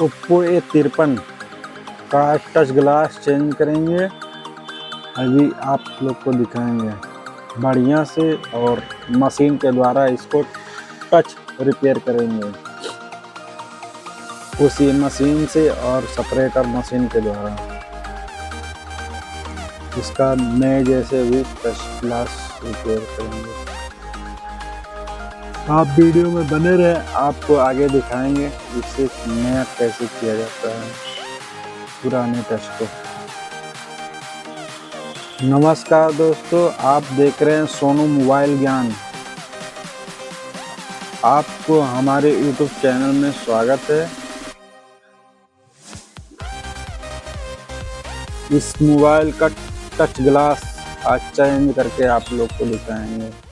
oppo a53 का touch glass change करेंगे। अभी आप लोग को दिखाएंगे बढ़िया से, और मशीन के द्वारा इसको टच रिपेयर करेंगे उसी मशीन से और सेपरेटर मशीन के द्वारा। इसका नए जैसे भी टच ग्लास रिपेयर करेंगे। आप वीडियो में बने रहे, आपको आगे दिखाएंगे इससे नया कैसे किया जाता है पुराने टच को। नमस्कार दोस्तों, आप देख रहे हैं सोनू मोबाइल ज्ञान। आपको हमारे YouTube चैनल में स्वागत है। इस मोबाइल का टच ग्लास आज चेंज करके आप लोग को दिखाएंगे।